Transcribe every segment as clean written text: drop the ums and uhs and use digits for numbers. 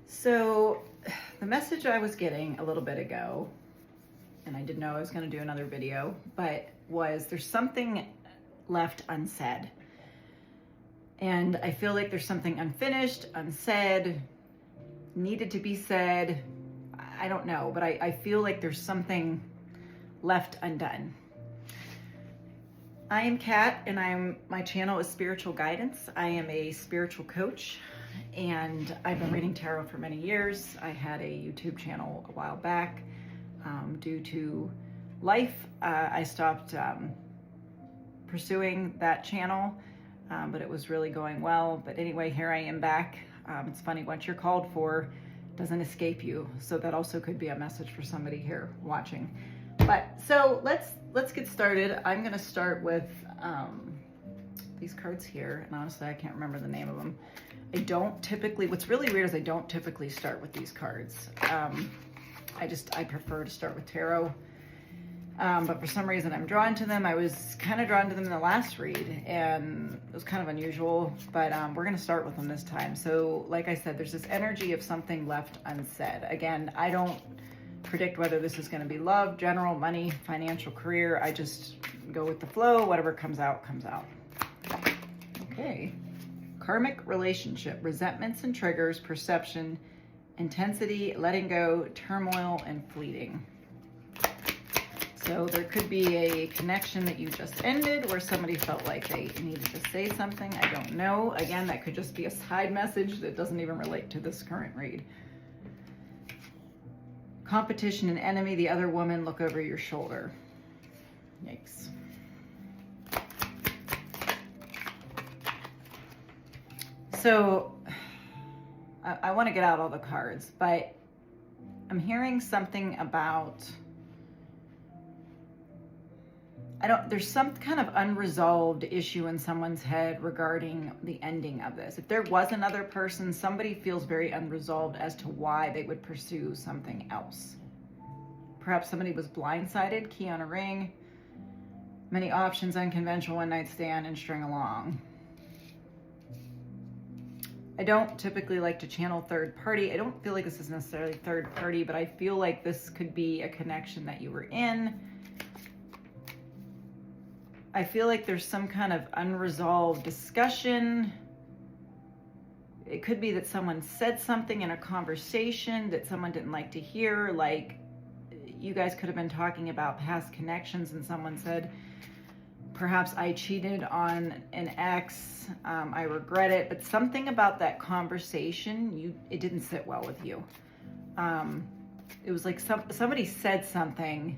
So the message I was getting a little bit ago, and I didn't know I was going to do another video, but there's something left unsaid. And I feel like there's something unfinished, unsaid, needed to be said. I don't know, but I feel like there's something left undone. I am Kat, and my channel is Spiritual Guidance. I am a spiritual coach, and I've been reading tarot for many years. I had a YouTube channel a while back. Due to life, I stopped pursuing that channel, but it was really going well. But anyway, here I am back. It's funny, what you're called for doesn't escape you. So that also could be a message for somebody here watching. But so let's get started. I'm gonna start with these cards here, and honestly, I can't remember the name of them. I don't typically, what's really weird is I don't typically start with these cards. I prefer to start with tarot. But for some reason I'm drawn to them. I was kind of drawn to them in the last read, and it was kind of unusual, but we're gonna start with them this time. So like I said, there's this energy of something left unsaid. Again, I don't predict whether this is gonna be love, general, money, financial, career. I just go with the flow. Whatever comes out, comes out. Okay. Karmic relationship, resentments and triggers, perception, intensity, letting go, turmoil, and fleeting. So there could be a connection that you just ended where somebody felt like they needed to say something. I don't know. Again, that could just be a side message that doesn't even relate to this current read. Competition and enemy, the other woman, look over your shoulder. Yikes. So I want to get out all the cards, but I'm hearing something about, there's some kind of unresolved issue in someone's head regarding the ending of this. If there was another person, somebody feels very unresolved as to why they would pursue something else. Perhaps somebody was blindsided, key on a ring, many options, unconventional one night stand, and string along. I don't typically like to channel third party. I don't feel like this is necessarily third party, but I feel like this could be a connection that you were in. I feel like there's some kind of unresolved discussion. It could be that someone said something in a conversation that someone didn't like to hear. Like, you guys could have been talking about past connections and someone said, perhaps I cheated on an ex, I regret it, but something about that conversation, it didn't sit well with you. It was like somebody said something.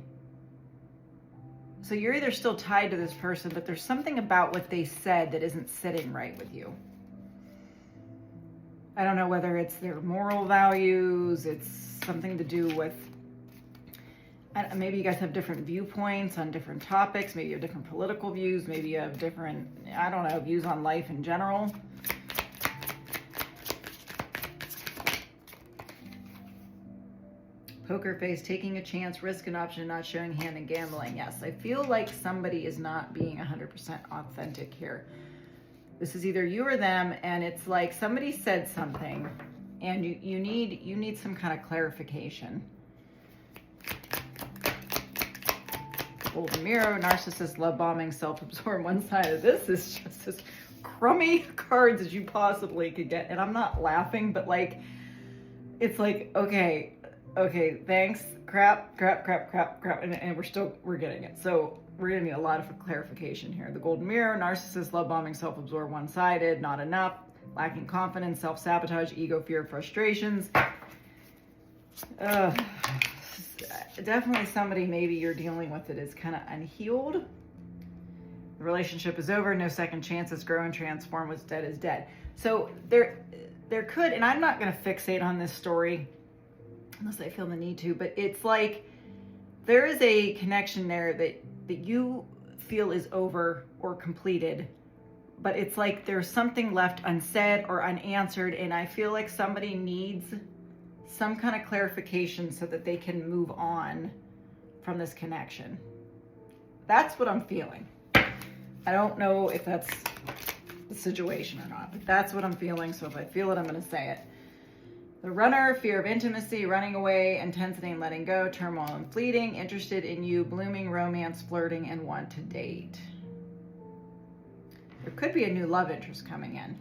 So you're either still tied to this person, but there's something about what they said that isn't sitting right with you. I don't know whether it's their moral values, it's something to do with, maybe you guys have different viewpoints on different topics. Maybe you have different political views. Maybe you have different, I don't know, views on life in general. Poker face, taking a chance, risk an option, not showing hand, and gambling. Yes, I feel like somebody is not being 100% authentic here. This is either you or them, and it's like somebody said something, and you need some kind of clarification. Golden mirror, narcissist, love bombing, self-absorbed, one-sided. This is just as crummy cards as you possibly could get. And I'm not laughing, but like, it's like, okay, thanks, crap. And we're getting it. So we're gonna need a lot of clarification here. The golden mirror, narcissist, love bombing, self-absorbed, one-sided, not enough, lacking confidence, self-sabotage, ego, fear, frustrations. Definitely somebody maybe you're dealing with that is kind of unhealed. The relationship is over, no second chances, grow and transform, what's dead is dead. So there could, and I'm not going to fixate on this story unless I feel the need to, but it's like there is a connection there that you feel is over or completed, but it's like there's something left unsaid or unanswered, and I feel like somebody needs some kind of clarification so that they can move on from this connection. That's what I'm feeling. I don't know if that's the situation or not, but that's what I'm feeling. So if I feel it, I'm going to say it. The runner, fear of intimacy, running away, intensity and letting go, turmoil and fleeting, interested in you, blooming, romance, flirting, and want to date. There could be a new love interest coming in.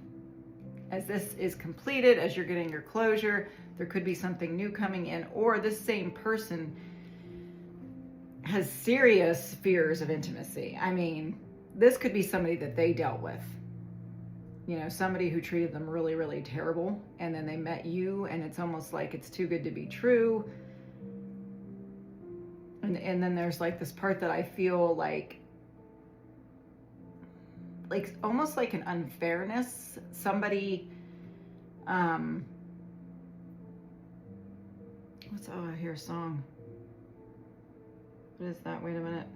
As this is completed, as you're getting your closure, there could be something new coming in, or this same person has serious fears of intimacy. I mean, this could be somebody that they dealt with. You know, somebody who treated them really, really terrible, and then they met you, and it's almost like it's too good to be true. And then there's like this part that I feel like almost like an unfairness. Somebody, I hear a song. What is that? Wait a minute.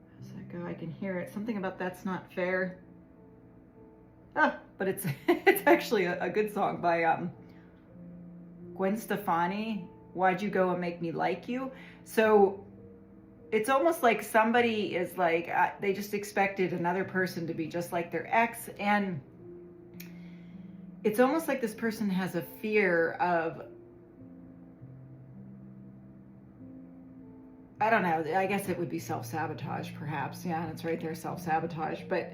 How does that go? I can hear it. Something about that's not fair. But it's it's actually a good song by Gwen Stefani. Why'd you go and make me like you? So it's almost like somebody is like, they just expected another person to be just like their ex. And it's almost like this person has a fear of, I don't know, I guess it would be self-sabotage perhaps. Yeah, and it's right there, self-sabotage. But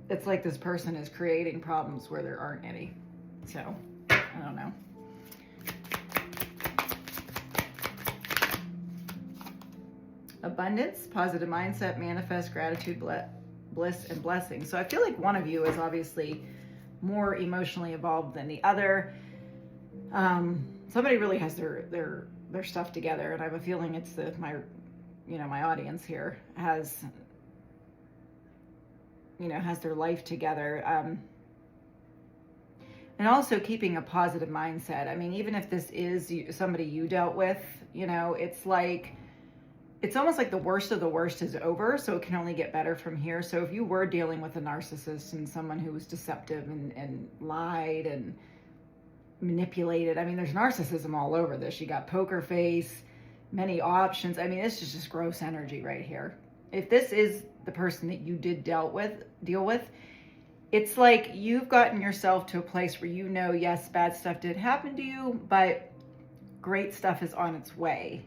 it's like this person is creating problems where there aren't any. So, I don't know. Abundance, positive mindset, manifest, gratitude, bliss, and blessing. So I feel like one of you is obviously more emotionally evolved than the other. Somebody really has their stuff together, and I have a feeling it's my audience here has their life together. And also keeping a positive mindset. I mean, even if this is somebody you dealt with, it's almost like the worst of the worst is over, so it can only get better from here. So if you were dealing with a narcissist and someone who was deceptive and lied and manipulated, I mean, there's narcissism all over this. You got poker face, many options. I mean, this is just gross energy right here. If this is the person that you did deal with, it's like you've gotten yourself to a place where yes, bad stuff did happen to you, but great stuff is on its way.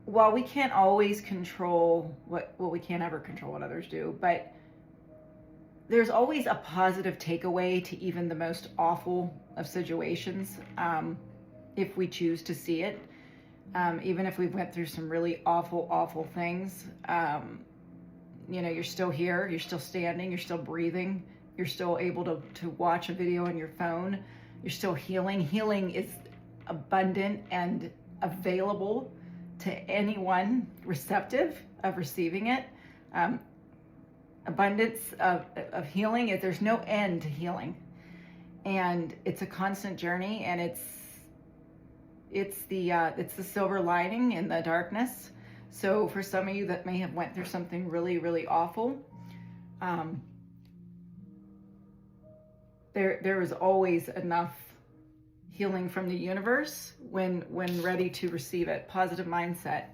While we can't always control we can't ever control what others do, but there's always a positive takeaway to even the most awful of situations, if we choose to see it. Even if we went through some really awful things, you're still here, you're still standing, you're still breathing, you're still able to watch a video on your phone, you're still healing. Healing is abundant and available to anyone receptive of receiving it. Abundance of healing, there's no end to healing, and it's a constant journey, and it's the silver lining in the darkness. So for some of you that may have went through something really, really awful, there is always enough healing from the universe when ready to receive it. Positive mindset.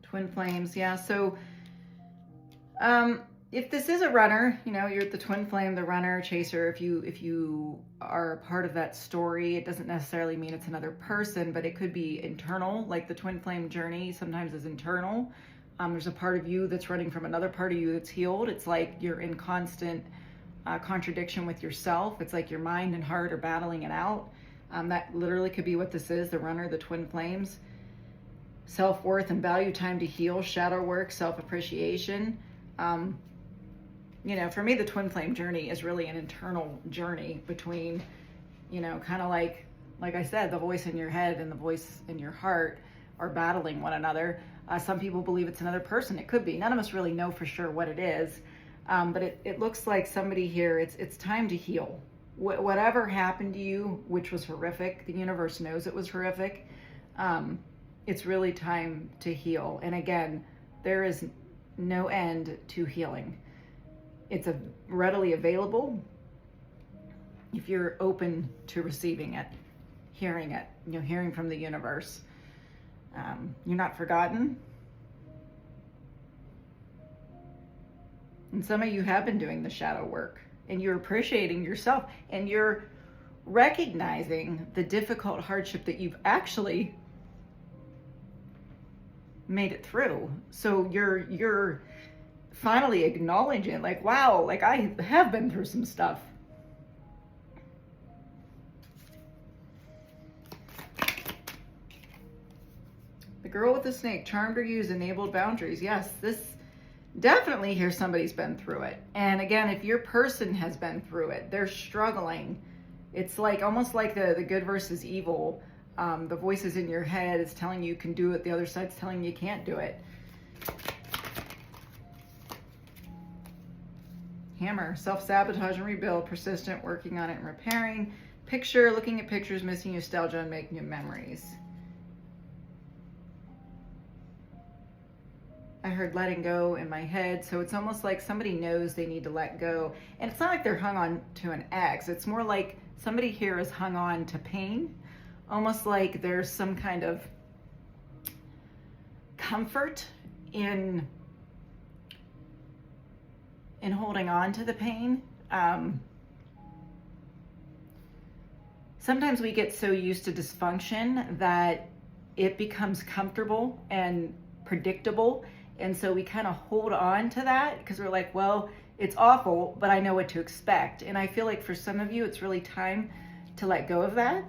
Twin flames, yeah. So if this is a runner, you're the twin flame, the runner, chaser. If you are a part of that story, it doesn't necessarily mean it's another person, but it could be internal. Like the twin flame journey sometimes is internal. There's a part of you that's running from another part of you that's healed. It's like you're in constant contradiction with yourself. It's like your mind and heart are battling it out. That literally could be what this is, the runner, the twin flames. Self-worth and value, time to heal, shadow work, self-appreciation. For me, the twin flame journey is really an internal journey between, kind of like I said, the voice in your head and the voice in your heart are battling one another. Some people believe it's another person. It could be. None of us really know for sure what it is. But it looks like somebody here, it's time to heal. Whatever happened to you, which was horrific, the universe knows it was horrific. It's really time to heal. And again, there is no end to healing. It's readily available. if you're open to receiving it, hearing it, hearing from the universe. You're not forgotten. And some of you have been doing the shadow work, and you're appreciating yourself, and you're recognizing the difficult hardship that you've actually made it through. So you're finally acknowledging, like, wow, like I have been through some stuff. The girl with the snake, charmed or used, enabled boundaries. Yes, this definitely here somebody's been through it. And again, if your person has been through it, they're struggling. It's like almost like the good versus evil. The voices in your head is telling you can do it. The other side's telling you can't do it. Hammer, self-sabotage and rebuild, persistent, working on it and repairing. Picture, looking at pictures, missing nostalgia and making new memories. I heard letting go in my head. So it's almost like somebody knows they need to let go. And it's not like they're hung on to an ex. It's more like somebody here is hung on to pain. Almost like there's some kind of comfort in holding on to the pain. Sometimes we get so used to dysfunction that it becomes comfortable and predictable. And so we kind of hold on to that because we're like, well, it's awful, but I know what to expect. And I feel like for some of you, it's really time to let go of that.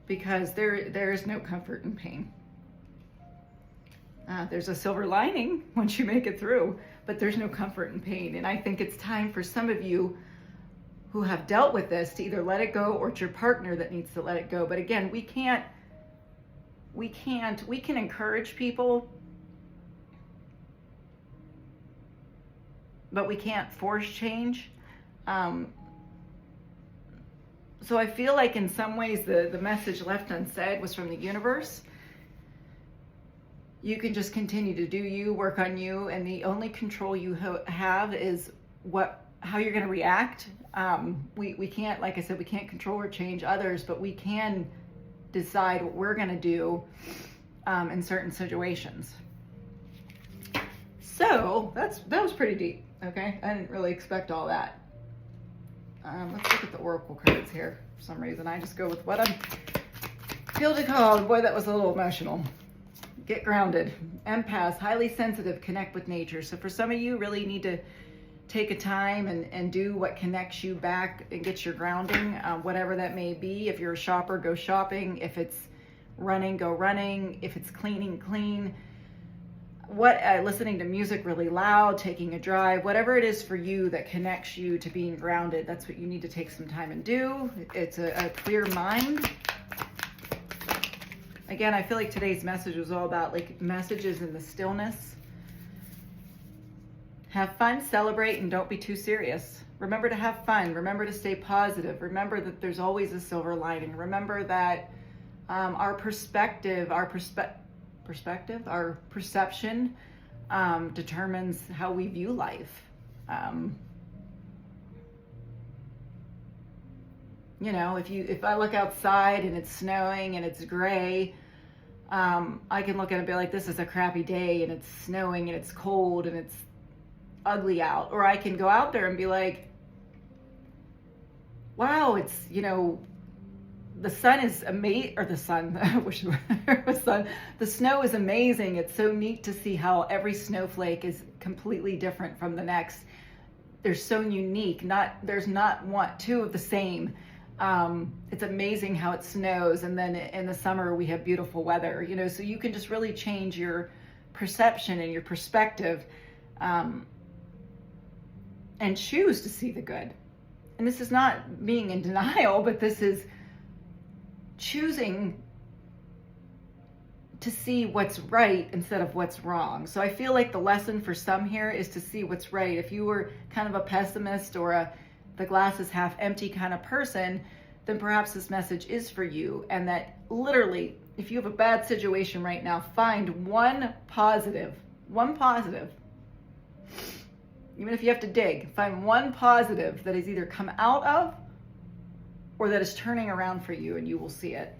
Because there is no comfort in pain. There's a silver lining once you make it through, but there's no comfort in pain. And I think it's time for some of you who have dealt with this to either let it go, or it's your partner that needs to let it go. But again, we can encourage people, but we can't force change. So I feel like in some ways the message left unsaid was from the universe. You can just continue to do you, work on you, and the only control you have is how you're going to react. We can't, like I said, we can't control or change others, but we can decide what we're going to do in certain situations. So that was pretty deep. Okay, I didn't really expect all that. Let's look at the oracle cards here. For some reason, I just go with what I'm feel to call. Boy, that was a little emotional. Get grounded. Empaths, highly sensitive, connect with nature. So for some of you, really need to take a time and do what connects you back and gets your grounding, whatever that may be. If you're a shopper, go shopping. If it's running, go running. If it's cleaning, clean. Listening to music really loud, taking a drive, whatever it is for you that connects you to being grounded, that's what you need to take some time and do. It's a clear mind. Again, I feel like today's message was all about like messages in the stillness. Have fun, celebrate, and don't be too serious. Remember to have fun. Remember to stay positive. Remember that there's always a silver lining. Remember that our perception determines how we view life. If I look outside and it's snowing and it's gray, I can look at it and be like, this is a crappy day and it's snowing and it's cold and it's ugly out. Or I can go out there and be like, wow, it's, the sun is amazing, or the sun, I wish there was sun. The snow is amazing. It's so neat to see how every snowflake is completely different from the next. They're so unique. There's not two of the same. It's amazing how it snows, and then in the summer we have beautiful weather. So you can just really change your perception and your perspective, and choose to see the good. And this is not being in denial, but this is choosing to see what's right instead of what's wrong. So I feel like the lesson for some here is to see what's right. If you were kind of a pessimist or the glass is half empty kind of person, then perhaps this message is for you. And that literally, if you have a bad situation right now, find one positive Even if you have to dig, find one positive that has either come out of or that is turning around for you, and you will see it.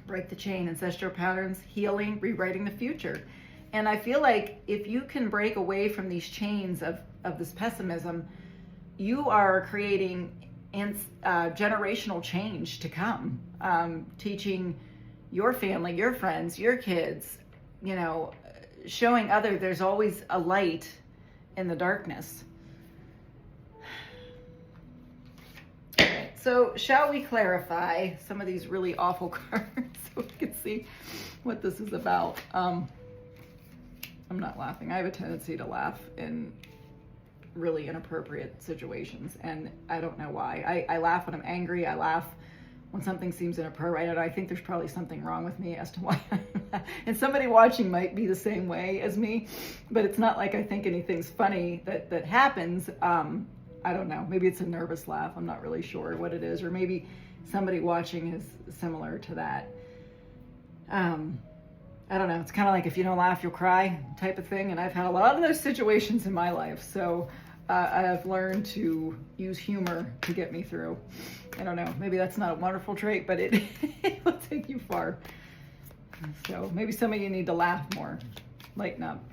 Break the chain, ancestral patterns, healing, rewriting the future. And I feel like if you can break away from these chains of this pessimism, you are creating generational change to come. Teaching your family, your friends, your kids, showing others there's always a light in the darkness. So shall we clarify some of these really awful cards so we can see what this is about? I'm not laughing. I have a tendency to laugh in really inappropriate situations, and I don't know why. I laugh when I'm angry. I laugh when something seems inappropriate. I think there's probably something wrong with me as to why I laugh. And somebody watching might be the same way as me, but it's not like I think anything's funny that happens. I don't know. Maybe it's a nervous laugh. I'm not really sure what it is. Or maybe somebody watching is similar to that. I don't know. It's kind of like if you don't laugh, you'll cry type of thing. And I've had a lot of those situations in my life. So I've learned to use humor to get me through. I don't know. Maybe that's not a wonderful trait, but it will take you far. So maybe some of you need to laugh more. Lighten up.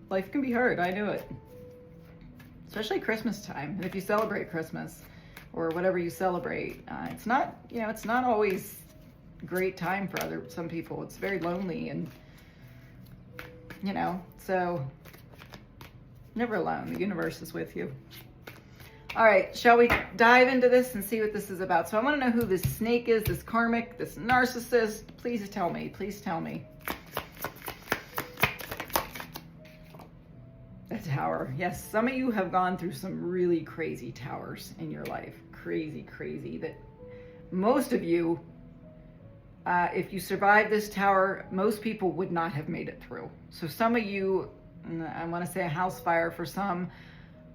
Life can be hard. I knew it. Especially Christmas time. And if you celebrate Christmas or whatever you celebrate, it's not always a great time for some people. It's very lonely, and so never alone. The universe is with you. All right, shall we dive into this and see what this is about? So I want to know who this snake is, this karmic, this narcissist. Please tell me. Please tell me. A tower. Yes, some of you have gone through some really crazy towers in your life. Crazy. That most of you, if you survive this tower, most people would not have made it through. So some of you, I want to say a house fire for some.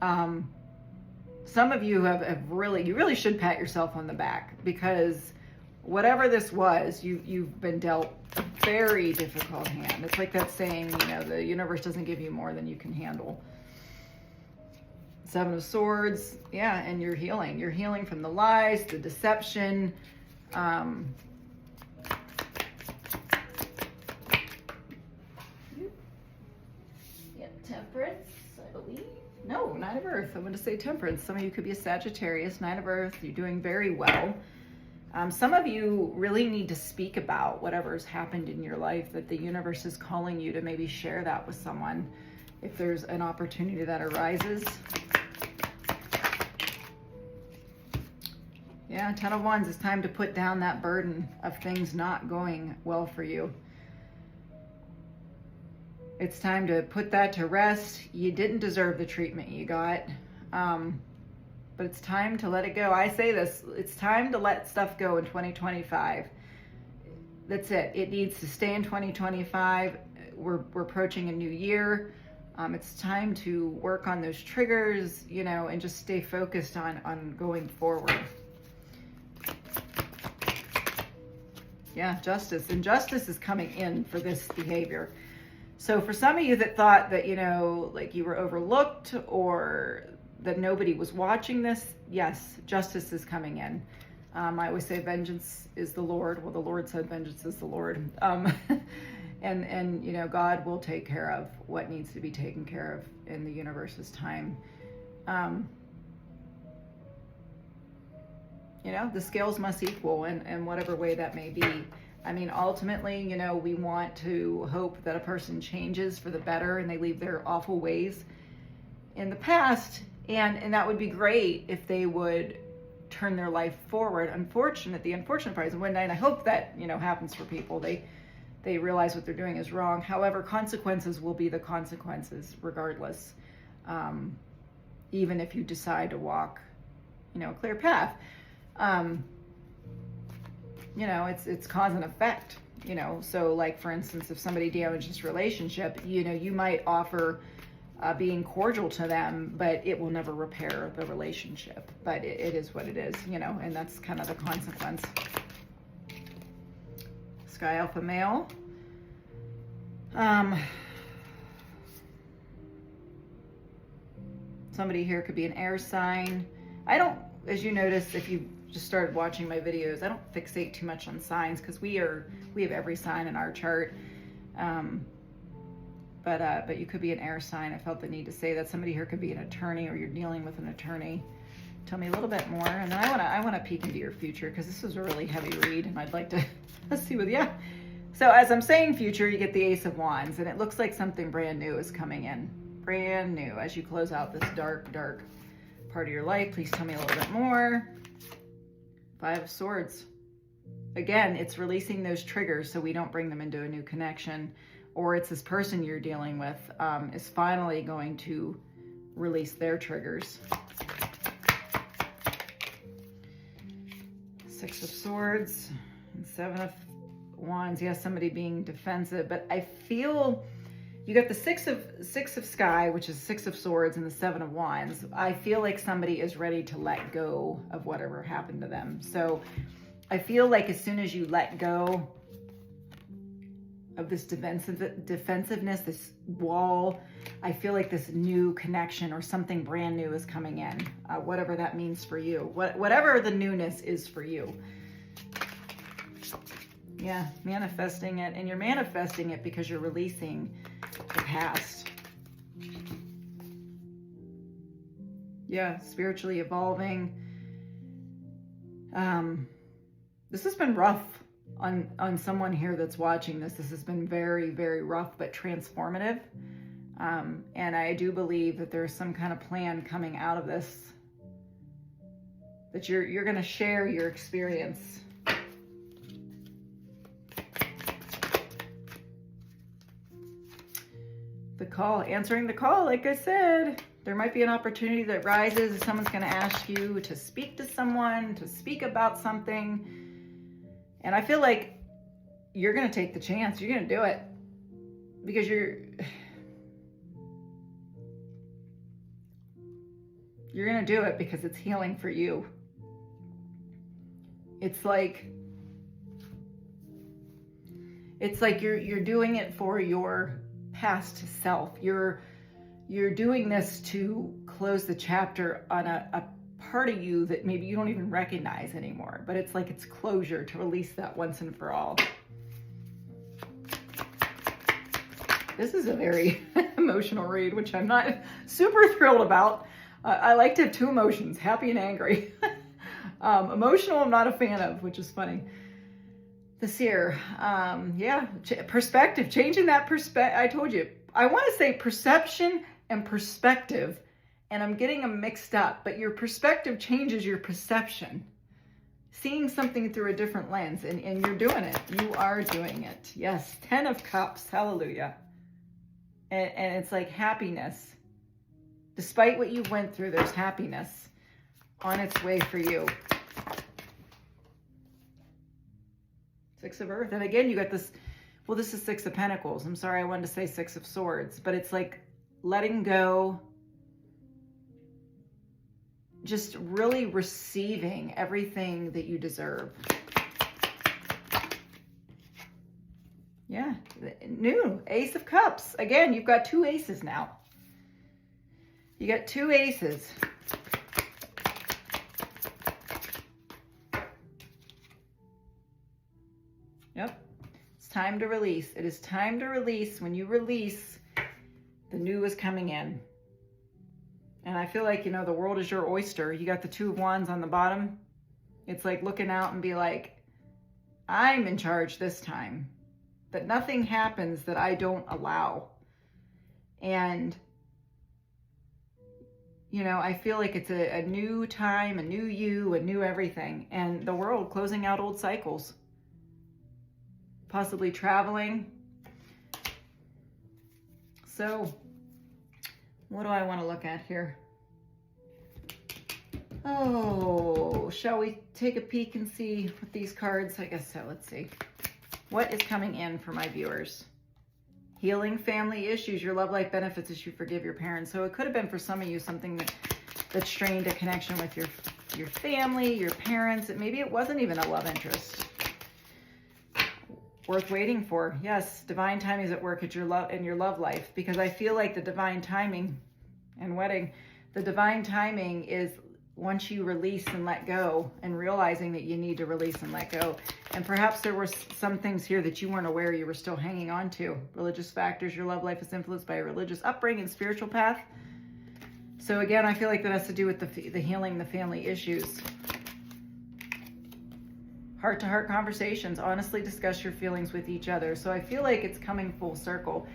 Some of you you really should pat yourself on the back, because whatever this was, you've been dealt a very difficult hand. It's like that saying, the universe doesn't give you more than you can handle. Seven of Swords, yeah, and you're healing. You're healing from the lies, the deception. Yeah, Temperance, I believe. No, Nine of Earth. I'm going to say Temperance. Some of you could be a Sagittarius, Nine of Earth. You're doing very well. Some of you really need to speak about whatever's happened in your life, that the universe is calling you to maybe share that with someone if there's an opportunity that arises. Yeah, Ten of Wands. It's time to put down that burden of things not going well for you. It's time to put that to rest. You didn't deserve the treatment you got. But it's time to let it go. I say this, it's time to let stuff go in 2025. That's it. It needs to stay in 2025. We're approaching a new year. It's time to work on those triggers, and just stay focused on going forward. Yeah, justice. And justice is coming in for this behavior. So for some of you that thought that, like you were overlooked or that nobody was watching this, yes, justice is coming in. I always say vengeance is the Lord. Well, the Lord said vengeance is the Lord. And God will take care of what needs to be taken care of in the universe's time. The scales must equal in whatever way that may be. I mean, ultimately, we want to hope that a person changes for the better and they leave their awful ways in the past. And that would be great if they would turn their life forward. The unfortunate part is one night, I hope that, happens for people. They realize what they're doing is wrong. However, consequences will be the consequences regardless. Even if you decide to walk, a clear path. It's cause and effect, so like, for instance, if somebody damages relationship, you might offer being cordial to them, but it will never repair the relationship. But it is what it is, and that's kind of the consequence. Sky Alpha Male. Somebody here could be an air sign. I don't, as you notice, if you just started watching my videos, I don't fixate too much on signs because we have every sign in our chart. But you could be an air sign. I felt the need to say that. Somebody here could be an attorney, or you're dealing with an attorney. Tell me a little bit more, and then I want to peek into your future because this is a really heavy read, and I'd like to see with you. So as I'm saying future, you get the Ace of Wands, and it looks like something brand new is coming in. Brand new as you close out this dark, dark part of your life. Please tell me a little bit more. Five of Swords. Again, it's releasing those triggers so we don't bring them into a new connection, or it's this person you're dealing with is finally going to release their triggers. Six of Swords and Seven of Wands. Yes, somebody being defensive, but I feel you got the six of Sky, which is Six of Swords, and the Seven of Wands. I feel like somebody is ready to let go of whatever happened to them. So I feel like as soon as you let go of this defensiveness, this wall, I feel like this new connection or something brand new is coming in, whatever that means for you, whatever the newness is for you. Yeah, manifesting it, and you're manifesting it because you're releasing the past. Yeah, spiritually evolving. This has been rough on someone here that's watching this. This has been very, very rough, but transformative. And I do believe that there's some kind of plan coming out of this, that you're going to share your experience. The call, answering the call, like I said, there might be an opportunity that rises. Someone's going to ask you to speak to someone, to speak about something. And I feel like you're going to take the chance. You're going to do it because you're going to do it because it's healing for you. It's like you're doing it for your past self. You're doing this to close the chapter on a part of you that maybe you don't even recognize anymore, but it's like it's closure to release that once and for all. This is a very emotional read, which I'm not super thrilled about. I like to have two emotions, happy and angry. Emotional, I'm not a fan of, which is funny. The Seer, yeah, perspective, changing that perspective. I told you, I want to say perception and perspective, and I'm getting them mixed up, but your perspective changes your perception. Seeing something through a different lens, and you're doing it. You are doing it. Yes, 10 of Cups, hallelujah. And it's like happiness. Despite what you went through, there's happiness on its way for you. Six of Earth. And again, you got this, well, this is Six of Pentacles. I'm sorry, I wanted to say Six of Swords, but it's like letting go, just really receiving everything that you deserve. Yeah, new Ace of Cups. Again, you've got two aces now. You got two aces. Yep. It's time to release. It is time to release. When you release, the new is coming in. And I feel like, you know, the world is your oyster. You got the Two of Wands on the bottom. It's like looking out and be like, I'm in charge this time. That nothing happens that I don't allow. And, you know, I feel like it's a new time, a new you, a new everything. And the world closing out old cycles. Possibly traveling. So, what do I want to look at here? Oh, shall we take a peek and see what these cards, I guess so, let's see. What is coming in for my viewers? Healing family issues, your love life benefits as you forgive your parents. So it could have been for some of you something that strained a connection with your family, your parents. Maybe it wasn't even a love interest. Worth waiting for. Yes, divine timing is at work at your love in your love life, because I feel like the divine timing and wedding, The divine timing is once you release and let go, and realizing that you need to release and let go. And perhaps there were some things here that you weren't aware you were still hanging on to. Religious factors, your love life is influenced by a religious upbringing and spiritual path. So again, I feel like that has to do with the healing the family issues. Heart-to-heart conversations, honestly discuss your feelings with each other. So I feel like it's coming full circle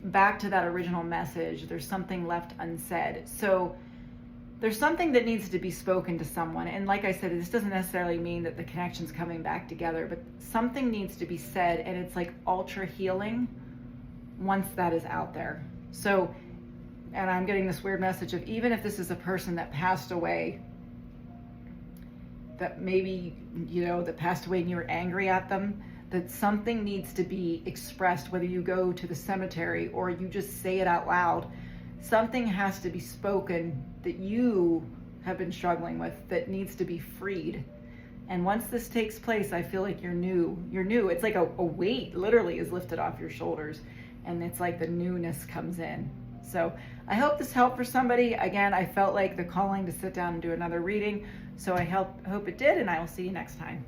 back to that original message. There's something left unsaid. So there's something that needs to be spoken to someone. And like I said, this doesn't necessarily mean that the connection's coming back together, but something needs to be said, and it's like ultra healing once that is out there. So, and I'm getting this weird message of, even if this is a person that passed away, that maybe, that passed away and you were angry at them, that something needs to be expressed, whether you go to the cemetery or you just say it out loud. Something has to be spoken that you have been struggling with, that needs to be freed. And once this takes place, I feel like you're new. It's like a weight literally is lifted off your shoulders, and it's like the newness comes in. So I hope this helped for somebody. Again, I felt like the calling to sit down and do another reading. So I hope it did, and I will see you next time.